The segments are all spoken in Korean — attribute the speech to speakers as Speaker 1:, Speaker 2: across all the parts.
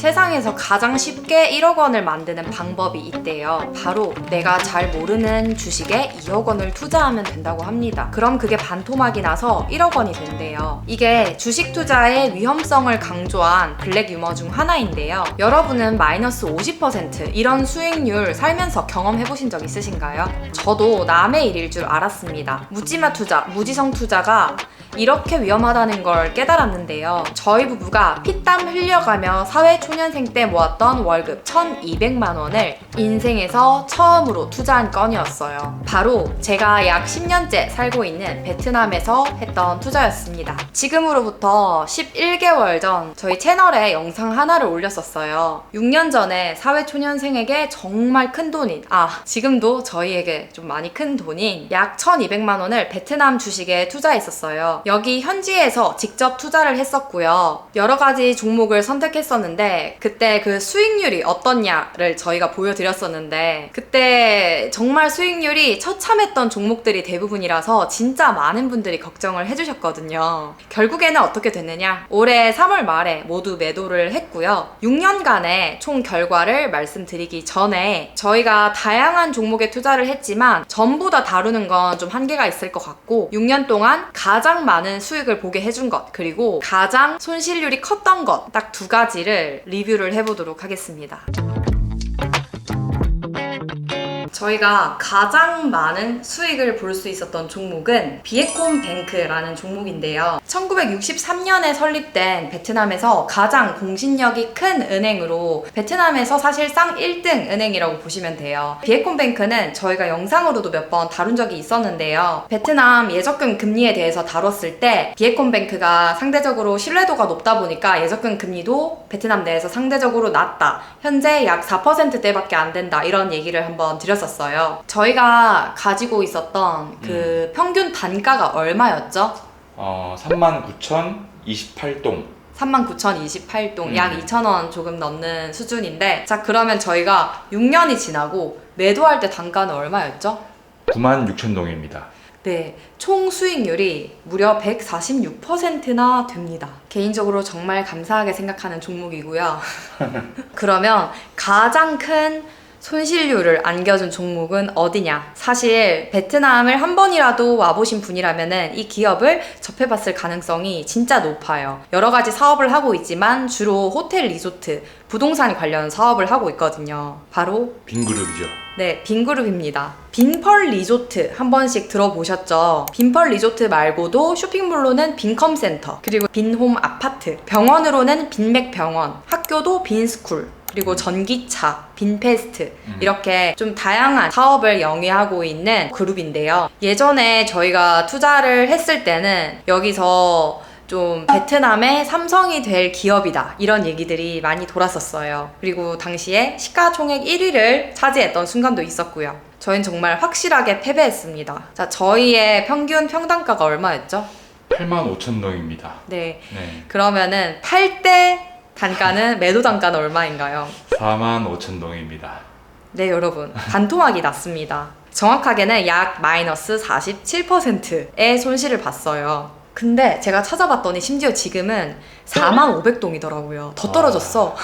Speaker 1: 세상에서 가장 쉽게 1억 원을 만드는 방법이 있대요. 바로 내가 잘 모르는 주식에 2억 원을 투자하면 된다고 합니다. 그럼 그게 반토막이 나서 1억 원이 된대요. 이게 주식 투자의 위험성을 강조한 블랙 유머 중 하나인데요. 여러분은 마이너스 50% 이런 수익률 살면서 경험해보신 적 있으신가요? 저도 남의 일일 줄 알았습니다. 묻지마 투자, 무지성 투자가 이렇게 위험하다는 걸 깨달았는데요. 저희 부부가 피땀 흘려가며 사회초년생 때 모았던 월급 1,200만 원을 인생에서 처음으로 투자한 건이었어요. 바로 제가 약 10년째 살고 있는 베트남에서 했던 투자였습니다. 지금으로부터 11개월 전 저희 채널에 영상 하나를 올렸었어요. 6년 전에 사회초년생에게 정말 큰 돈인, 지금도 저희에게 좀 많이 큰 돈인 약 1,200만 원을 베트남 주식에 투자했었어요. 여기 현지에서 직접 투자를 했었고요. 여러 가지 종목을 선택했었는데 그때 그 수익률이 어떻냐를 저희가 보여드렸었는데 그때 정말 수익률이 처참했던 종목들이 대부분이라서 진짜 많은 분들이 걱정을 해주셨거든요. 결국에는 어떻게 됐느냐? 올해 3월 말에 모두 매도를 했고요. 6년간의 총 결과를 말씀드리기 전에 저희가 다양한 종목에 투자를 했지만 전부 다 다루는 건 좀 한계가 있을 것 같고 6년 동안 가장 많은 수익을 보게 해준 것 그리고 가장 손실률이 컸던 것 딱 두 가지를 리뷰를 해보도록 하겠습니다. 저희가 가장 많은 수익을 볼 수 있었던 종목은 비에콤뱅크라는 종목인데요. 1963년에 설립된 베트남에서 가장 공신력이 큰 은행으로 베트남에서 사실상 1등 은행이라고 보시면 돼요. 비에콤뱅크는 저희가 영상으로도 몇 번 다룬 적이 있었는데요. 베트남 예적금 금리에 대해서 다뤘을 때 비에콤뱅크가 상대적으로 신뢰도가 높다 보니까 예적금 금리도 베트남 내에서 상대적으로 낮다. 현재 약 4%대밖에 안 된다. 이런 얘기를 한번 드렸었어요. 저희가 가지고 있었던 그 평균 단가가 얼마였죠?
Speaker 2: 39,028동.
Speaker 1: 39,028동, 약 2,000원 조금 넘는 수준인데, 자, 그러면 저희가 6년이 지나고 매도할 때 단가는 얼마였죠?
Speaker 2: 96,000동입니다.
Speaker 1: 네, 총 수익률이 무려 146%나 됩니다. 개인적으로 정말 감사하게 생각하는 종목이고요. 그러면 가장 큰 손실률을 안겨준 종목은 어디냐? 사실 베트남을 한 번이라도 와보신 분이라면은 이 기업을 접해봤을 가능성이 진짜 높아요. 여러 가지 사업을 하고 있지만 주로 호텔 리조트, 부동산 관련 사업을 하고 있거든요. 바로
Speaker 2: 빈그룹이죠.
Speaker 1: 네, 빈그룹입니다. 빈펄 리조트 한 번씩 들어보셨죠? 빈펄 리조트 말고도 쇼핑몰로는 빈컴센터, 그리고 빈홈 아파트, 병원으로는 빈맥병원, 학교도 빈스쿨, 그리고 전기차, 빈페스트 이렇게 좀 다양한 사업을 영위하고 있는 그룹인데요. 예전에 저희가 투자를 했을 때는 여기서 좀 베트남의 삼성이 될 기업이다 이런 얘기들이 많이 돌았었어요. 그리고 당시에 시가총액 1위를 차지했던 순간도 있었고요. 저희는 정말 확실하게 패배했습니다. 자, 저희의 평균 평단가가 얼마였죠?
Speaker 2: 85,000동입니다.
Speaker 1: 네.
Speaker 2: 네.
Speaker 1: 그러면은 팔 때 단가는 매도 단가는 얼마인가요?
Speaker 2: 45,000동입니다.
Speaker 1: 네, 여러분, 반토막이 났습니다. 정확하게는 약 마이너스 47%의 손실을 봤어요. 근데 제가 찾아봤더니 심지어 지금은 45,000동이더라고요. 더 떨어졌어.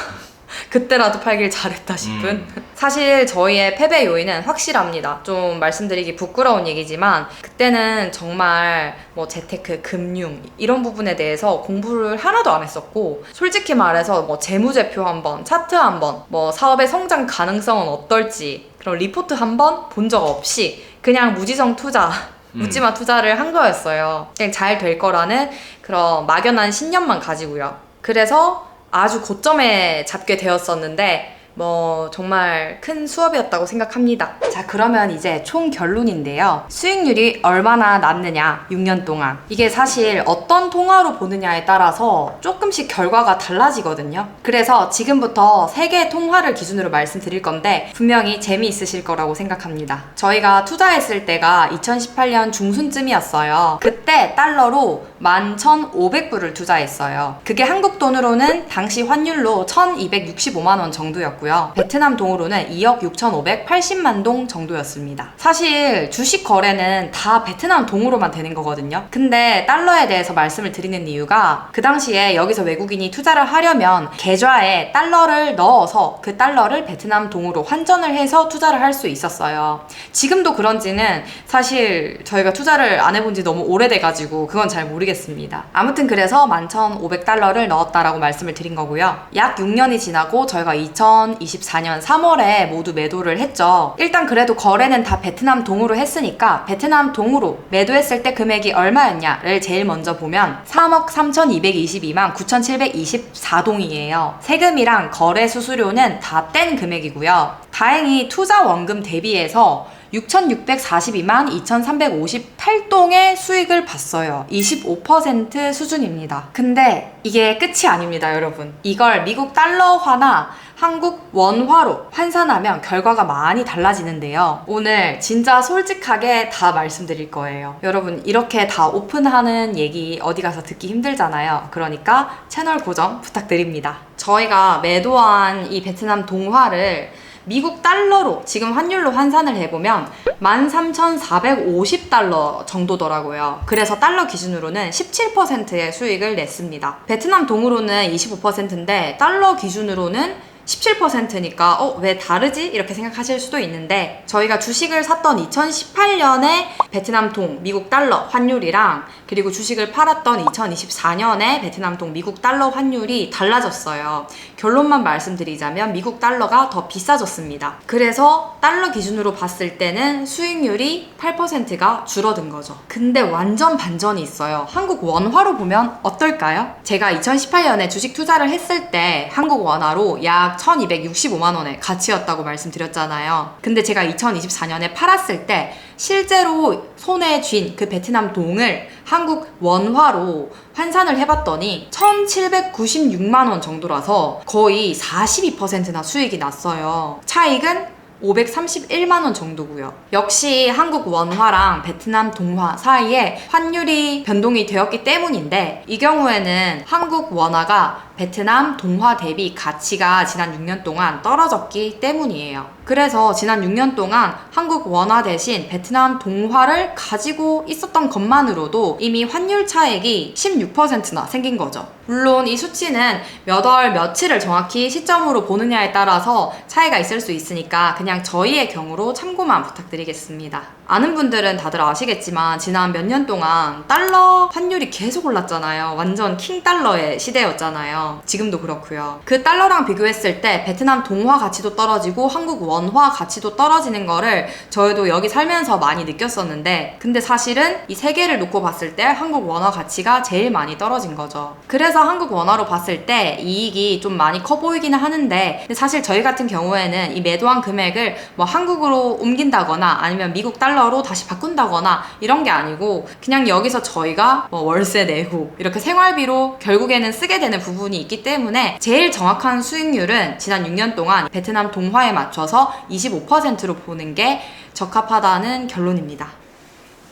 Speaker 1: 그때라도 팔길 잘했다 싶은. 사실 저희의 패배 요인은 확실합니다. 좀 말씀드리기 부끄러운 얘기지만 그때는 정말 뭐 재테크, 금융 이런 부분에 대해서 공부를 하나도 안 했었고 솔직히 말해서 뭐 재무제표 한번, 차트 한번, 뭐 사업의 성장 가능성은 어떨지 그런 리포트 한번 본 적 없이 그냥 무지성 투자 묻지마 투자를 한 거였어요. 그냥 잘 될 거라는 그런 막연한 신념만 가지고요. 그래서 아주 고점에 잡게 되었었는데 뭐 정말 큰 수업이었다고 생각합니다. 자, 그러면 이제 총 결론인데요. 수익률이 얼마나 났느냐 6년 동안 이게 사실 어떤 통화로 보느냐에 따라서 조금씩 결과가 달라지거든요. 그래서 지금부터 3개의 통화를 기준으로 말씀드릴 건데 분명히 재미있으실 거라고 생각합니다. 저희가 투자했을 때가 2018년 중순쯤이었어요. 그때 달러로 11,500불을 투자했어요. 그게 한국 돈으로는 당시 환율로 1,265만 원 정도였고요. 동이었고요. 베트남 동으로는 2억 6,580만 동 정도였습니다. 사실 주식 거래는 다 베트남 동으로만 되는 거거든요. 근데 달러에 대해서 말씀을 드리는 이유가 그 당시에 여기서 외국인이 투자를 하려면 계좌에 달러를 넣어서 그 달러를 베트남 동으로 환전을 해서 투자를 할 수 있었어요. 지금도 그런지는 사실 저희가 투자를 안 해본 지 너무 오래돼가지고 그건 잘 모르겠습니다. 아무튼 그래서 11,500달러를 넣었다라고 말씀을 드린 거고요. 약 6년이 지나고 저희가 2024년 3월에 모두 매도를 했죠. 일단 그래도 거래는 다 베트남 동으로 했으니까 베트남 동으로 매도했을 때 금액이 얼마였냐를 제일 먼저 보면 3억 3,222만 9,724동이에요. 세금이랑 거래 수수료는 다 뗀 금액이고요. 다행히 투자 원금 대비해서 6,642만 2,358동의 수익을 봤어요. 25% 수준입니다. 근데 이게 끝이 아닙니다, 여러분. 이걸 미국 달러화나 한국 원화로 환산하면 결과가 많이 달라지는데요. 오늘 진짜 솔직하게 다 말씀드릴 거예요. 여러분, 이렇게 다 오픈하는 얘기 어디 가서 듣기 힘들잖아요. 그러니까 채널 고정 부탁드립니다. 저희가 매도한 이 베트남 동화를 미국 달러로 지금 환율로 환산을 해보면 13,450달러 정도더라고요. 그래서 달러 기준으로는 17%의 수익을 냈습니다. 베트남 동으로는 25%인데 달러 기준으로는 17%니까 왜 다르지? 이렇게 생각하실 수도 있는데 저희가 주식을 샀던 2018년에 베트남 동 미국 달러 환율이랑 그리고 주식을 팔았던 2024년에 베트남 동 미국 달러 환율이 달라졌어요. 결론만 말씀드리자면 미국 달러가 더 비싸졌습니다. 그래서 달러 기준으로 봤을 때는 수익률이 8%가 줄어든 거죠. 근데 완전 반전이 있어요. 한국 원화로 보면 어떨까요? 제가 2018년에 주식 투자를 했을 때 한국 원화로 약 1,265만 원의 가치였다고 말씀드렸잖아요. 근데 제가 2024년에 팔았을 때 실제로 손에 쥔 그 베트남 동을 한국 원화로 환산을 해봤더니 1,796만 원 정도라서 거의 42%나 수익이 났어요. 차익은 531만 원 정도고요. 역시 한국 원화랑 베트남 동화 사이에 환율이 변동이 되었기 때문인데 이 경우에는 한국 원화가 베트남 동화 대비 가치가 지난 6년 동안 떨어졌기 때문이에요. 그래서 지난 6년 동안 한국 원화 대신 베트남 동화를 가지고 있었던 것만으로도 이미 환율 차익이 16%나 생긴 거죠. 물론 이 수치는 몇 월 며칠을 정확히 시점으로 보느냐에 따라서 차이가 있을 수 있으니까 그냥 저희의 경우로 참고만 부탁드리겠습니다. 아는 분들은 다들 아시겠지만 지난 몇 년 동안 달러 환율이 계속 올랐잖아요. 완전 킹 달러의 시대였잖아요. 지금도 그렇고요. 그 달러랑 비교했을 때 베트남 동화 가치도 떨어지고 한국 원화 가치도 떨어지는 거를 저희도 여기 살면서 많이 느꼈었는데 근데 사실은 이 세 개를 놓고 봤을 때 한국 원화 가치가 제일 많이 떨어진 거죠. 그래서 한국 원화로 봤을 때 이익이 좀 많이 커 보이기는 하는데 근데 사실 저희 같은 경우에는 이 매도한 금액을 뭐 한국으로 옮긴다거나 아니면 미국 달러로 다시 바꾼다거나 이런 게 아니고 그냥 여기서 저희가 뭐 월세 내고 이렇게 생활비로 결국에는 쓰게 되는 부분이 있기 때문에 제일 정확한 수익률은 지난 6년 동안 베트남 동화에 맞춰서 25%로 보는 게 적합하다는 결론입니다.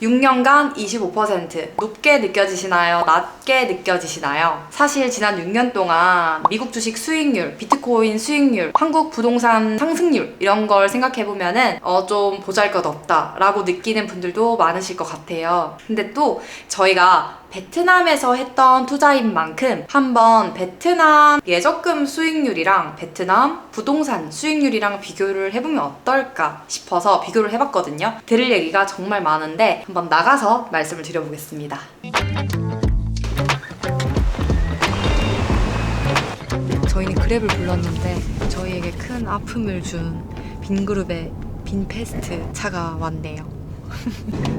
Speaker 1: 6년간 25% 높게 느껴지시나요? 낮게 느껴지시나요? 사실 지난 6년 동안 미국 주식 수익률, 비트코인 수익률, 한국 부동산 상승률 이런 걸 생각해보면은 좀 보잘것없다 라고 느끼는 분들도 많으실 것 같아요. 근데 또 저희가 베트남에서 했던 투자인 만큼 한번 베트남 예적금 수익률이랑 베트남 부동산 수익률이랑 비교를 해보면 어떨까 싶어서 비교를 해봤거든요. 들을 얘기가 정말 많은데 한번 나가서 말씀을 드려보겠습니다. 저희는 그랩을 불렀는데 저희에게 큰 아픔을 준 빈그룹의 빈페스트 차가 왔네요.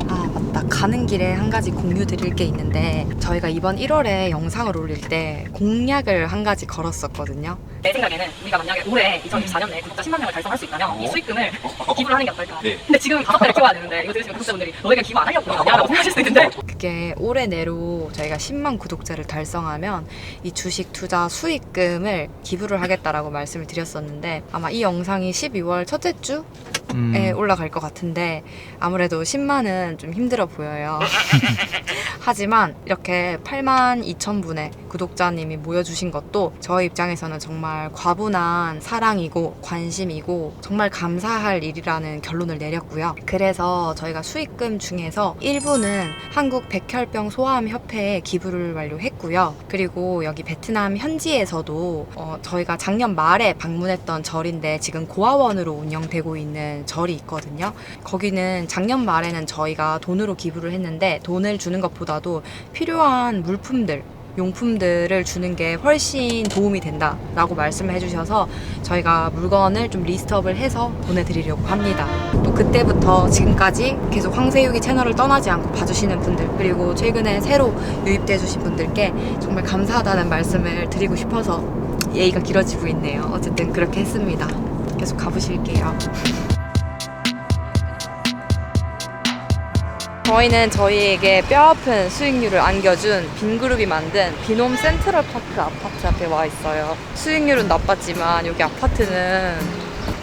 Speaker 1: 아 맞다, 가는 길에 한 가지 공유 드릴 게 있는데 저희가 이번 1월에 영상을 올릴 때 공약을 한 가지 걸었었거든요.
Speaker 3: 내 생각에는 우리가 만약에 올해 2024년 내에 구독자 10만 명을 달성할 수 있다면 이 수익금을 기부를 하는 게 어떨까.
Speaker 2: 네.
Speaker 3: 근데 지금 5달에 키워야 되는데 이거 들으시면 구독자분들이 너희가 기부 안 하려고 그러냐 라고 생각하실 수도 있는데
Speaker 1: 그게 올해 내로 저희가 10만 구독자를 달성하면 이 주식 투자 수익금을 기부를 하겠다라고 말씀을 드렸었는데 아마 이 영상이 12월 첫째 주에 올라갈 것 같은데 아무래도 10만은 좀 힘들어 보여요. 하지만 이렇게 8만 2천 분의 구독자님이 모여주신 것도 저희 입장에서는 정말 과분한 사랑이고 관심이고 정말 감사할 일이라는 결론을 내렸고요. 그래서 저희가 수익금 중에서 일부는 한국 백혈병 소아암 협회에 기부를 완료했고요. 그리고 여기 베트남 현지에서도 저희가 작년 말에 방문했던 절인데 지금 고아원으로 운영되고 있는 절이 있거든요. 거기는 작년 말에는 저희가 돈으로 기부를 했는데 돈을 주는 것보다도 필요한 물품들 용품들을 주는 게 훨씬 도움이 된다라고 말씀을 해주셔서 저희가 물건을 좀 리스트업을 해서 보내드리려고 합니다. 또 그때부터 지금까지 계속 황새유기 채널을 떠나지 않고 봐주시는 분들 그리고 최근에 새로 유입돼 주신 분들께 정말 감사하다는 말씀을 드리고 싶어서 예의가 길어지고 있네요. 어쨌든 그렇게 했습니다. 계속 가보실게요. 저희는 저희에게 뼈아픈 수익률을 안겨준 빈그룹이 만든 비놈 센트럴파크 아파트 앞에 와 있어요. 수익률은 나빴지만 여기 아파트는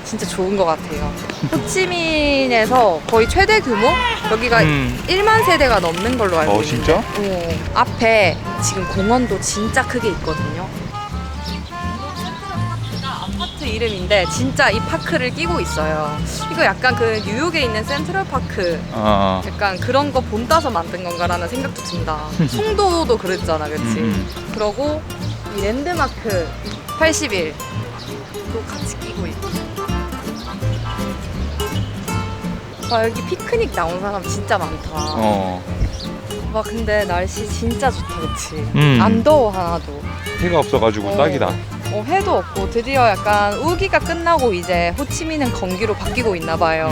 Speaker 1: 진짜 좋은 것 같아요. 호치민에서 거의 최대 규모? 여기가 1만 세대가 넘는 걸로 알고 있는데
Speaker 2: 진짜?
Speaker 1: 앞에 지금 공원도 진짜 크게 있거든요. 아파트 이름인데 진짜 이 파크를 끼고 있어요. 이거 약간 그 뉴욕에 있는 센트럴파크 약간 그런 거 본따서 만든 건가라는 생각도 든다. 송도도 그랬잖아, 그치? 그러고 이 랜드마크 81도 같이 끼고 있고. 와, 여기 피크닉 나온 사람 진짜 많다. 와, 근데 날씨 진짜 좋다, 그치? 안 더워 하나도.
Speaker 2: 해가 없어가지고 딱이다.
Speaker 1: 해도 없고 드디어 약간 우기가 끝나고 이제 호치민은 건기로 바뀌고 있나 봐요.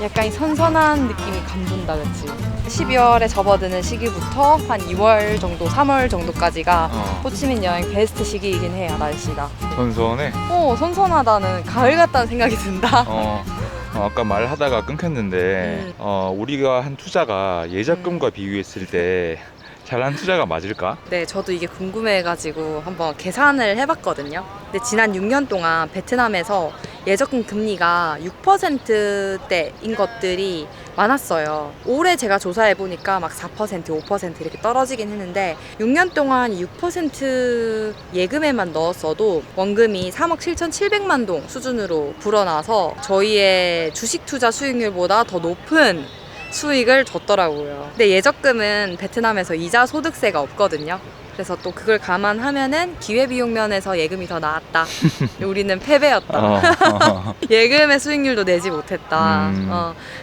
Speaker 1: 약간 이 선선한 느낌이 감돈다, 그치? 12월에 접어드는 시기부터 한 2월 정도, 3월 정도까지가 호치민 여행 베스트 시기이긴 해요, 날씨가.
Speaker 2: 선선해.
Speaker 1: 선선하다는 가을 같다는 생각이 든다.
Speaker 2: 아까 말하다가 끊겼는데 우리가 한 투자가 예적금과 비교했을 때 잘한 투자가 맞을까?
Speaker 1: 네, 저도 이게 궁금해가지고 한번 계산을 해봤거든요. 근데 지난 6년 동안 베트남에서 예적금 금리가 6%대인 것들이 많았어요. 올해 제가 조사해보니까 막 4%, 5% 이렇게 떨어지긴 했는데 6년 동안 6% 예금에만 넣었어도 원금이 3억 7,700만 동 수준으로 불어나서 저희의 주식 투자 수익률보다 더 높은 수익을 줬더라고요. 근데 예적금은 베트남에서 이자 소득세가 없거든요. 그래서 또 그걸 감안하면은 기회비용 면에서 예금이 더 나았다. 우리는 패배였다. 예금의 수익률도 내지 못했다.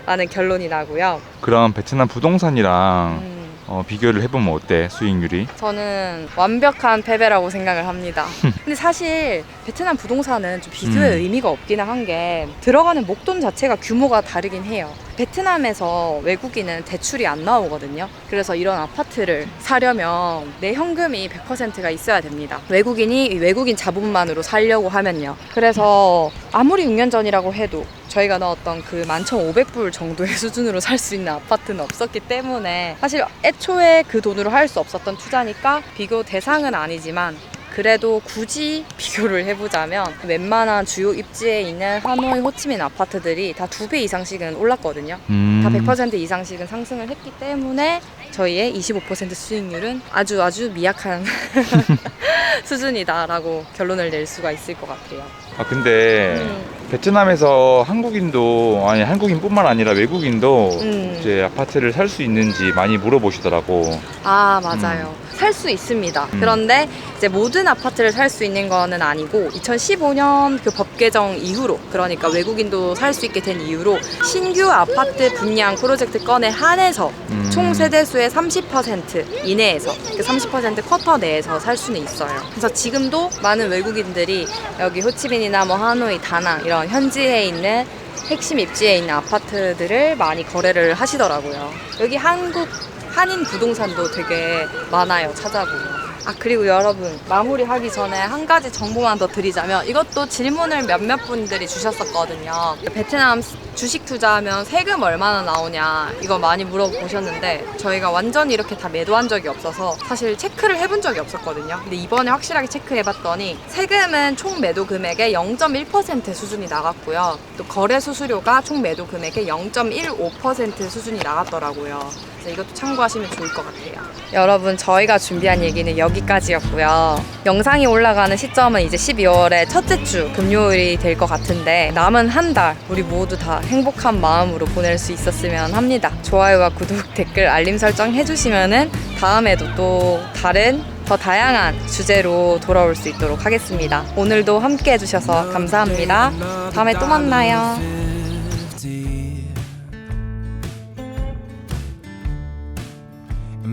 Speaker 1: 라는 결론이 나고요.
Speaker 2: 그럼 베트남 부동산이랑 비교를 해보면 어때? 수익률이?
Speaker 1: 저는 완벽한 패배라고 생각을 합니다. 근데 사실 베트남 부동산은 좀 비교의 의미가 없기는 한 게 들어가는 목돈 자체가 규모가 다르긴 해요. 베트남에서 외국인은 대출이 안 나오거든요. 그래서 이런 아파트를 사려면 내 현금이 100%가 있어야 됩니다. 외국인이 외국인 자본만으로 살려고 하면요. 그래서 아무리 6년 전이라고 해도 저희가 넣었던 그 11,500불 정도의 수준으로 살 수 있는 아파트는 없었기 때문에 사실 애초에 그 돈으로 할 수 없었던 투자니까 비교 대상은 아니지만 그래도 굳이 비교를 해보자면 웬만한 주요 입지에 있는 하노이, 호치민 아파트들이 다 2배 이상씩은 올랐거든요. 다 100% 이상씩은 상승을 했기 때문에 저희의 25% 수익률은 아주 미약한 수준이다라고 결론을 낼 수가 있을 것 같아요.
Speaker 2: 근데 베트남에서 한국인뿐만 아니라 외국인도 이제 아파트를 살 수 있는지 많이 물어보시더라고.
Speaker 1: 맞아요. 살 수 있습니다. 그런데 이제 모든 아파트를 살 수 있는 거는 아니고 2015년 그 법 개정 이후로, 그러니까 외국인도 살 수 있게 된 이후로 신규 아파트 분양 프로젝트 건에 한해서 총 세대수의 30% 이내에서 그 30% 쿼터 내에서 살 수는 있어요. 그래서 지금도 많은 외국인들이 여기 호치민이나 뭐 하노이, 다낭 이런 현지에 있는 핵심 입지에 있는 아파트들을 많이 거래를 하시더라고요. 여기 한인 부동산도 되게 많아요, 찾아보면. 그리고 여러분, 마무리하기 전에 한 가지 정보만 더 드리자면, 이것도 질문을 몇몇 분들이 주셨었거든요. 베트남 주식 투자하면 세금 얼마나 나오냐, 이거 많이 물어보셨는데 저희가 완전히 이렇게 다 매도한 적이 없어서 사실 체크를 해본 적이 없었거든요. 근데 이번에 확실하게 체크해봤더니 세금은 총 매도 금액의 0.1% 수준이 나갔고요. 또 거래 수수료가 총 매도 금액의 0.15% 수준이 나갔더라고요. 그래서 이것도 참고하시면 좋을 것 같아요. 여러분, 저희가 준비한 얘기는 여기까지였고요. 영상이 올라가는 시점은 이제 12월의 첫째 주 금요일이 될 것 같은데 남은 한 달 우리 모두 다 행복한 마음으로 보낼 수 있었으면 합니다. 좋아요와 구독, 댓글, 알림 설정 해주시면은 다음에도 또 다른 더 다양한 주제로 돌아올 수 있도록 하겠습니다. 오늘도 함께 해주셔서 감사합니다. 다음에 또 만나요.